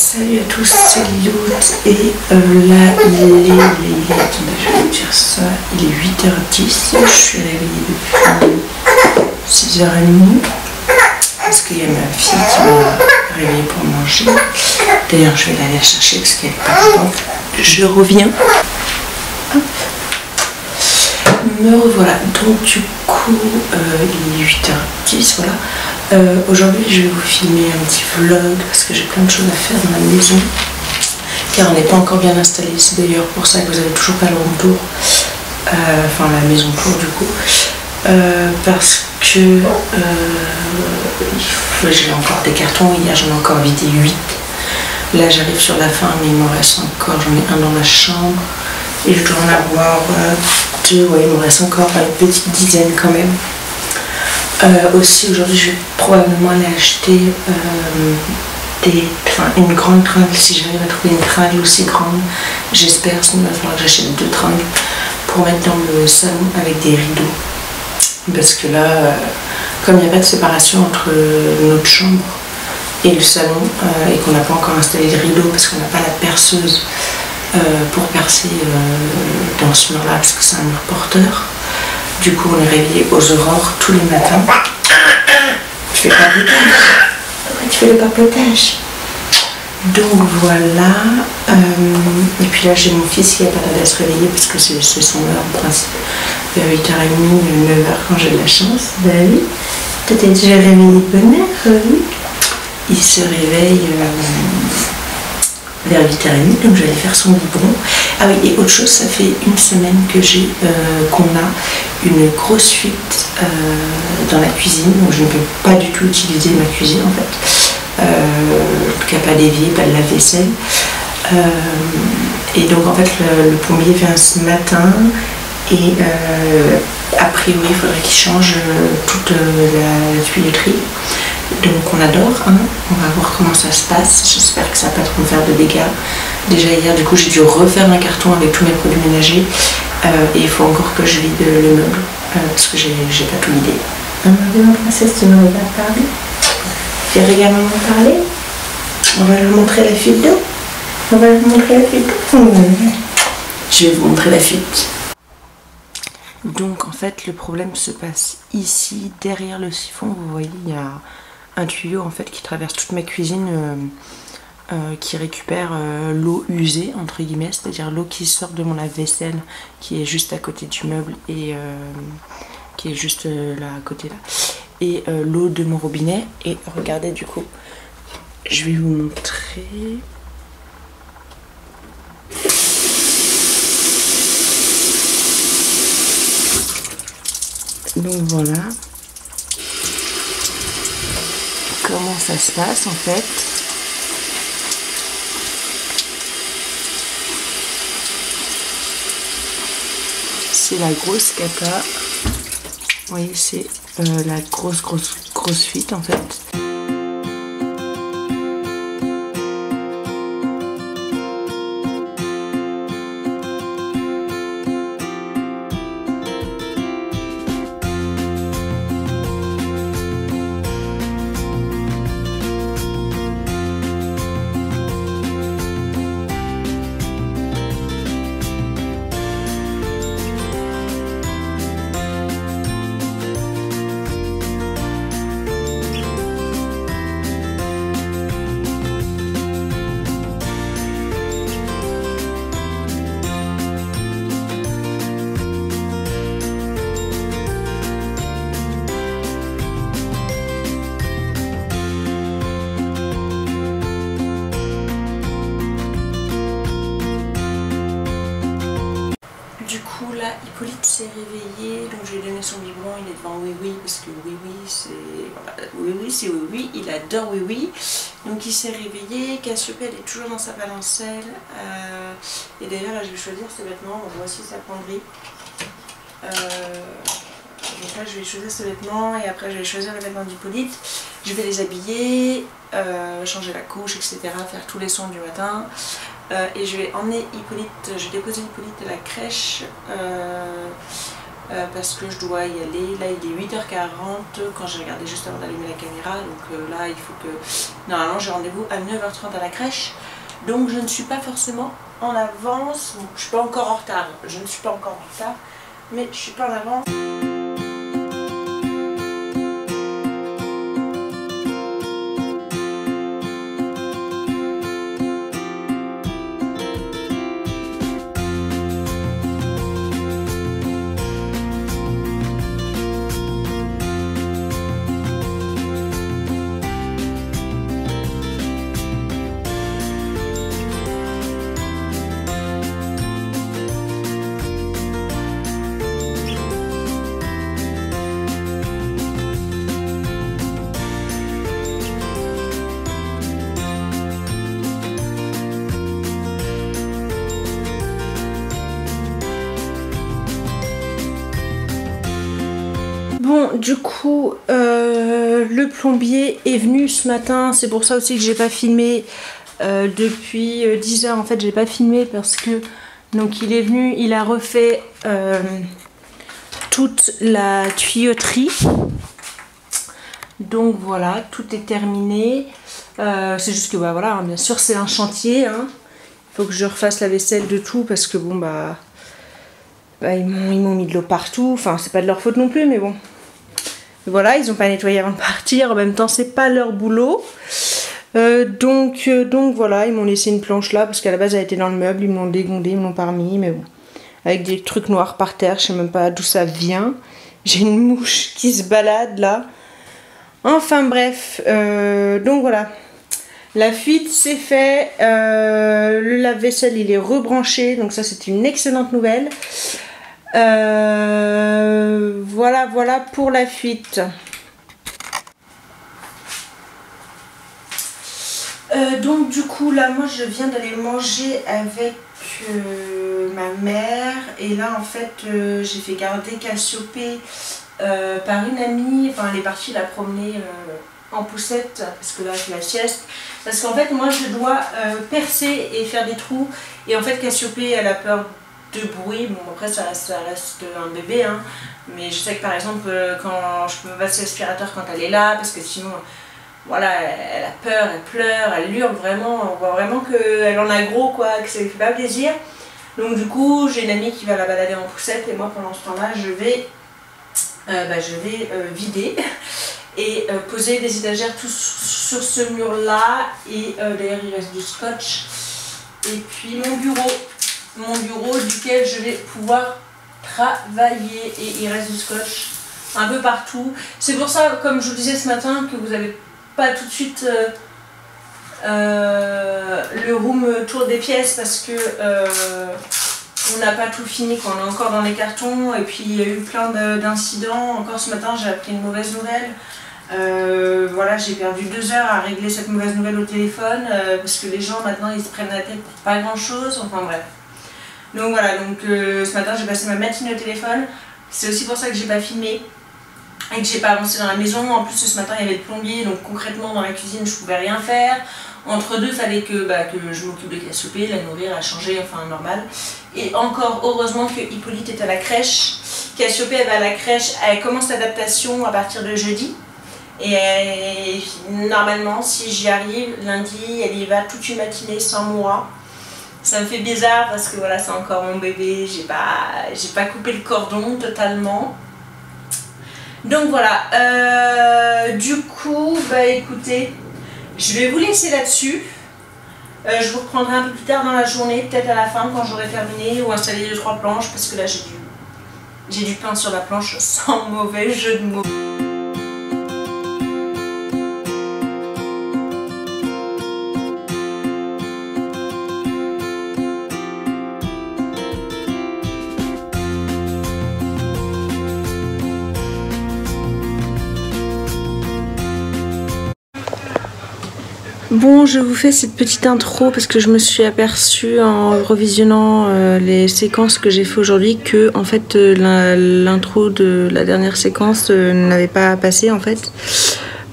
Salut à tous, c'est Lyout et là il est, attendez, je vais vous dire ça, il est 8h10, je suis réveillée depuis 6h30 parce qu'il y a ma fille qui m'a réveillée pour manger. D'ailleurs je vais l'aller la chercher parce qu'elle est pas contente. Je reviens. Hop. Me revoilà, donc du coup il est 8h10, voilà. Aujourd'hui je vais vous filmer un petit vlog parce que j'ai plein de choses à faire dans la maison car on n'est pas encore bien installé. C'est d'ailleurs pour ça que vous avez toujours pas le room tour, enfin la maison tour du coup, parce que j'ai encore des cartons. Hier j'en ai encore vidé 8. Là j'arrive sur la fin mais il m'en reste encore, j'en ai un dans ma chambre et je dois en avoir 2, ouais, il me reste encore une petite dizaine quand même. Aussi aujourd'hui je vais probablement aller acheter une grande tringle si j'arrive à trouver une tringle aussi grande, j'espère, sinon il va falloir que j'achète 2 tringles pour mettre dans le salon avec des rideaux parce que là comme il n'y a pas de séparation entre notre chambre et le salon et qu'on n'a pas encore installé de rideaux parce qu'on n'a pas la perceuse pour percer dans ce mur là parce que c'est un mur porteur. Du coup, on est réveillé aux aurores tous les matins. Tu fais le papotage. Tu fais le papotage. Donc voilà. Et puis là, j'ai mon fils qui a pas tardé à se réveiller parce que c'est son heure en principe. Vers 8h30, 9h quand j'ai de la chance. Ben oui. Toi, t'es déjà réveillé de bonne heure, oui. Il se réveille vers 8h30, donc je vais aller faire son biberon. Ah oui, et autre chose, ça fait une semaine que qu'on a une grosse fuite dans la cuisine, donc je ne peux pas du tout utiliser ma cuisine en fait. En tout cas pas d'évier, pas de lave-vaisselle. Et donc en fait le plombier vient ce matin et a priori il faudrait qu'il change toute la tuyauterie. Donc on adore, hein. On va voir comment ça se passe, j'espère que ça va pas trop me faire de dégâts. Déjà hier du coup j'ai dû refaire un carton avec tous mes produits ménagers et il faut encore que je vide le meuble parce que j'ai pas tout vidé. Ma princesse, tu ne vas pas parler? Tu regardes maman parler? On va lui montrer la fuite d'eau. On va lui montrer la fuite d'eau. Je vais vous montrer la fuite. Donc en fait le problème se passe ici, derrière le siphon, vous voyez il y a un tuyau en fait qui traverse toute ma cuisine qui récupère l'eau usée entre guillemets, c'est-à-dire l'eau qui sort de mon lave-vaisselle qui est juste à côté du meuble et qui est juste là à côté là, et l'eau de mon robinet. Et regardez du coup, je vais vous montrer. Donc voilà comment ça se passe en fait. C'est la grosse cata. Vous voyez, c'est la grosse fuite en fait. Du coup là Hippolyte s'est réveillé, donc je lui ai donné son biberon, il est devant oui oui parce que oui oui c'est voilà, oui oui c'est oui oui, il adore oui oui. Donc il s'est réveillé, Cassiopée elle est toujours dans sa balancelle et d'ailleurs là je vais choisir ses vêtements, on voit aussi sa penderie. Donc là je vais choisir ses vêtements et après je vais choisir les vêtements d'Hippolyte, je vais les habiller, changer la couche etc, faire tous les sons du matin. Et je vais emmener Hippolyte, je vais déposer Hippolyte à la crèche parce que je dois y aller. Là il est 8h40 quand j'ai regardé juste avant d'allumer la caméra, donc là il faut que... Normalement j'ai rendez-vous à 9h30 à la crèche, donc je ne suis pas forcément en avance, donc je suis pas encore en retard, je ne suis pas encore en retard, mais je suis pas en avance. Bon, du coup, le plombier est venu ce matin. C'est pour ça aussi que j'ai pas filmé depuis 10 h. En fait, j'ai pas filmé parce que donc il est venu, il a refait toute la tuyauterie. Donc voilà, tout est terminé. C'est juste que bah voilà, hein, bien sûr, c'est un chantier. Hein. Il faut que je refasse la vaisselle de tout parce que bon bah ils m'ont mis de l'eau partout. Enfin, c'est pas de leur faute non plus, mais bon. Voilà, ils n'ont pas nettoyé avant de partir, en même temps c'est pas leur boulot. Donc voilà, ils m'ont laissé une planche là, parce qu'à la base elle était dans le meuble, ils me l'ont dégondée, ils me l'ont pas remis, mais bon. Avec des trucs noirs par terre, je sais même pas d'où ça vient. J'ai une mouche qui se balade là. Enfin bref, donc voilà. La fuite c'est fait, le lave-vaisselle il est rebranché, donc ça c'est une excellente nouvelle. Voilà pour la fuite. Donc du coup là moi je viens d'aller manger avec ma mère et là en fait j'ai fait garder Cassiopée par une amie. Enfin elle est partie la promener en poussette parce que là je la sieste, parce qu'en fait moi je dois percer et faire des trous et en fait Cassiopée elle a peur de bruit. Bon après ça reste un bébé hein. Mais je sais que par exemple quand je peux passer l'aspirateur quand elle est là, parce que sinon voilà elle a peur, elle pleure, elle hurle vraiment, on voit vraiment qu'elle en a gros quoi, que ça lui fait pas plaisir. Donc du coup j'ai une amie qui va la balader en poussette et moi pendant ce temps là je vais vider et poser des étagères tout sur ce mur là et d'ailleurs il reste du scotch et puis mon bureau duquel je vais pouvoir travailler et il reste du scotch un peu partout. C'est pour ça, comme je vous disais ce matin, que vous n'avez pas tout de suite le room tour des pièces parce que on n'a pas tout fini, qu'on est encore dans les cartons et puis il y a eu plein d'incidents. Encore ce matin j'ai appris une mauvaise nouvelle. Voilà, j'ai perdu 2 heures à régler cette mauvaise nouvelle au téléphone parce que les gens maintenant ils se prennent la tête pour pas grand chose, enfin bref. Donc voilà, donc ce matin j'ai passé ma matinée au téléphone, c'est aussi pour ça que j'ai pas filmé et que j'ai pas avancé dans la maison. En plus ce matin il y avait le plombier, donc concrètement dans la cuisine je pouvais rien faire. Entre deux, il fallait que je m'occupe de Cassiopée, la nourrir, la changer, enfin normal. Et encore heureusement que Hippolyte est à la crèche. Cassiopée elle va à la crèche, elle commence l'adaptation à partir de jeudi. Et normalement si j'y arrive, lundi elle y va toute une matinée sans moi. Ça me fait bizarre parce que voilà c'est encore mon bébé, j'ai pas coupé le cordon totalement. Donc voilà, du coup écoutez, je vais vous laisser là-dessus. Je vous reprendrai un peu plus tard dans la journée, peut-être à la fin quand j'aurai terminé, ou installé 2-3 planches parce que là j'ai du pain sur la planche sans mauvais jeu de mots. Bon, je vous fais cette petite intro parce que je me suis aperçue en revisionnant les séquences que j'ai fait aujourd'hui que en fait l'intro de la dernière séquence n'avait pas passé en fait.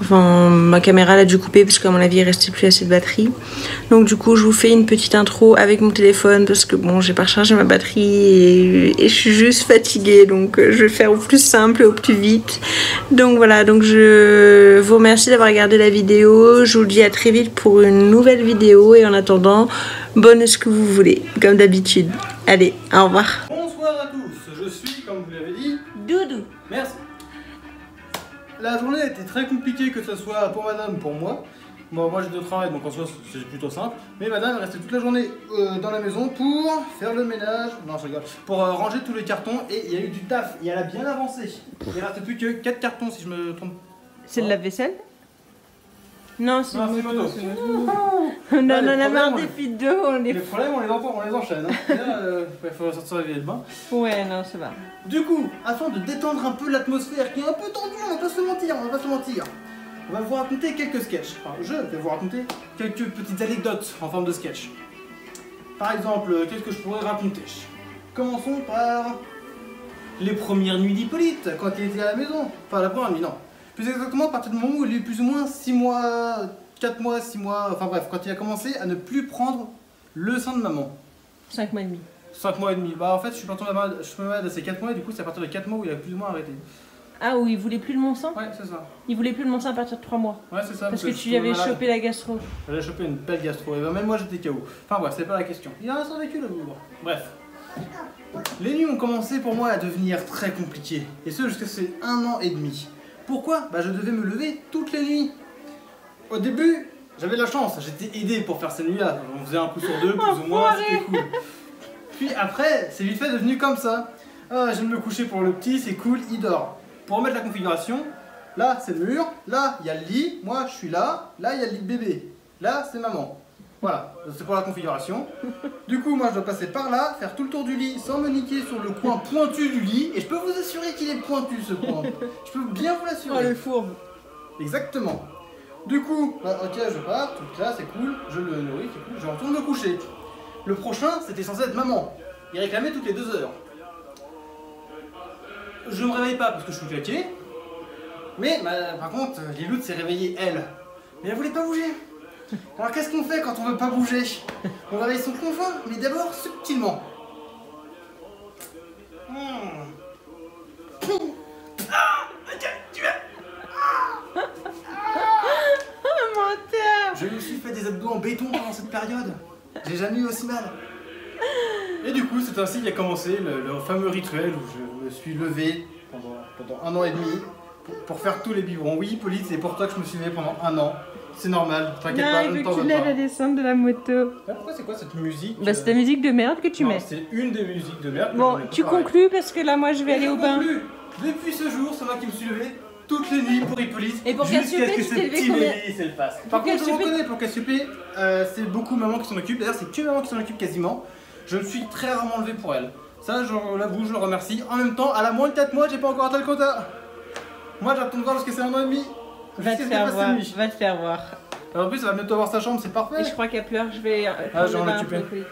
Enfin, ma caméra elle a dû couper parce qu'à mon avis il restait plus assez de batterie. Donc du coup je vous fais une petite intro avec mon téléphone parce que bon j'ai pas rechargé ma batterie et je suis juste fatiguée, donc je vais faire au plus simple et au plus vite. Donc voilà, donc je vous remercie d'avoir regardé la vidéo. Je vous dis à très vite pour une nouvelle vidéo et en attendant, bonne ce que vous voulez, comme d'habitude. Allez, au revoir. Bonsoir à tous, je suis, comme vous l'avez dit, Doudou. merci. La journée a été très compliquée, que ce soit pour madame, pour moi. Bon, moi j'ai de travail, donc en soi c'est plutôt simple. Mais madame est restée toute la journée dans la maison pour faire le ménage, non je rigole, pour ranger tous les cartons, et il y a eu du taf, et elle a bien avancé. Il ne reste plus que 4 cartons si je me trompe. C'est le lave-vaisselle? Non, c'est une moto. On Ouais, en a marre problèmes, des filles d'eau. Les problèmes, on les enchaîne. Hein. Il faut sortir les bain. Ouais, non, ça va. Du coup, afin de détendre un peu l'atmosphère qui est un peu tendue, on va pas se mentir, on va vous raconter quelques sketchs. Enfin, je vais vous raconter quelques petites anecdotes en forme de sketch. Par exemple, qu'est-ce que je pourrais raconter? Commençons par les premières nuits d'Hippolyte, quand il était à la maison. Enfin, la première nuit, non. Plus exactement, à partir du moment où il a eu plus ou moins 6 mois, 4 mois, 6 mois, enfin bref, quand il a commencé à ne plus prendre le sein de maman. 5 mois et demi. 5 mois et demi. Bah en fait, je suis parti malade, à ces 4 mois et du coup, c'est à partir de 4 mois où il a plus ou moins arrêté. Ah, où il voulait plus le mon sang? Ouais, c'est ça. Il voulait plus le mon sang à partir de 3 mois. Ouais, c'est ça. Parce que tu lui avais chopé la gastro. J'avais chopé une belle gastro, et ben même moi j'étais KO. Enfin bref, c'est pas la question. Il a un survécu le bougre. Bref. Les nuits ont commencé pour moi à devenir très compliquées. Et ce jusqu'à ces 1 an et demi. Pourquoi? Bah je devais me lever toutes les nuits. Au début, j'avais de la chance, j'étais aidé pour faire ces nuits-là. On faisait un coup sur deux, plus ou moins, c'était cool. Puis après, c'est vite fait devenu comme ça. Ah, j'aime me coucher pour le petit, c'est cool, il dort. Pour remettre la configuration, là c'est le mur, là il y a le lit, moi je suis là, là il y a le lit de bébé, là c'est maman. Voilà, c'est pour la configuration. Du coup, moi je dois passer par là, faire tout le tour du lit sans me niquer sur le coin pointu du lit. Et je peux vous assurer qu'il est pointu ce coin. Je peux bien vous l'assurer. Oh, le fourbe. Exactement. Du coup, bah, ok, je pars, tout là, c'est cool, je le nourris, c'est cool, je retourne me coucher. Le prochain, c'était censé être maman. Il réclamait toutes les 2 heures. Je me réveille pas parce que je suis claqué. Mais bah, par contre, Liloute s'est réveillée elle. Mais elle voulait pas bouger. Alors qu'est-ce qu'on fait quand on veut pas bouger? On réveille son conjoint, mais d'abord subtilement. Je me suis fait des abdos en béton pendant cette période. J'ai jamais eu aussi mal. Et du coup, c'est ainsi qu'a commencé le fameux rituel où je me suis levé pendant 1 an et demi pour faire tous les biberons. Oui, Hippolyte, c'est pour toi que je me suis levé pendant 1 an. C'est normal, t'inquiète pas, je ne t'en veux pas. Tu lèves la descente de la moto. Pourquoi c'est quoi cette musique? Bah, c'est ta musique de merde que tu mets. C'est une des musiques de merde. Bon, tu conclus parce que là, moi, je vais aller au bain. Depuis ce jour, c'est moi qui me suis levé toutes les nuits pour Hippolyte. Et pour jusqu'à Cassiopée, ce que tu ce t'es levé petit combien? bébé, c'est le passe. Par contre, je reconnais, pour Cassiopée, c'est beaucoup maman qui s'en occupe. D'ailleurs, c'est que maman qui s'en occupe quasiment. Je me suis très rarement levé pour elle. Ça, je l'avoue, je le remercie. En même temps, à la moins de 4 mois, j'ai pas encore atteint le quota. Moi, j'attends de voir jusqu'à c'est 1 an et demi. Va te faire voir. Va te faire voir. En plus, elle va bientôt avoir sa chambre, c'est parfait. Et je crois qu'elle pleure. Je vais. Je vais en occuper.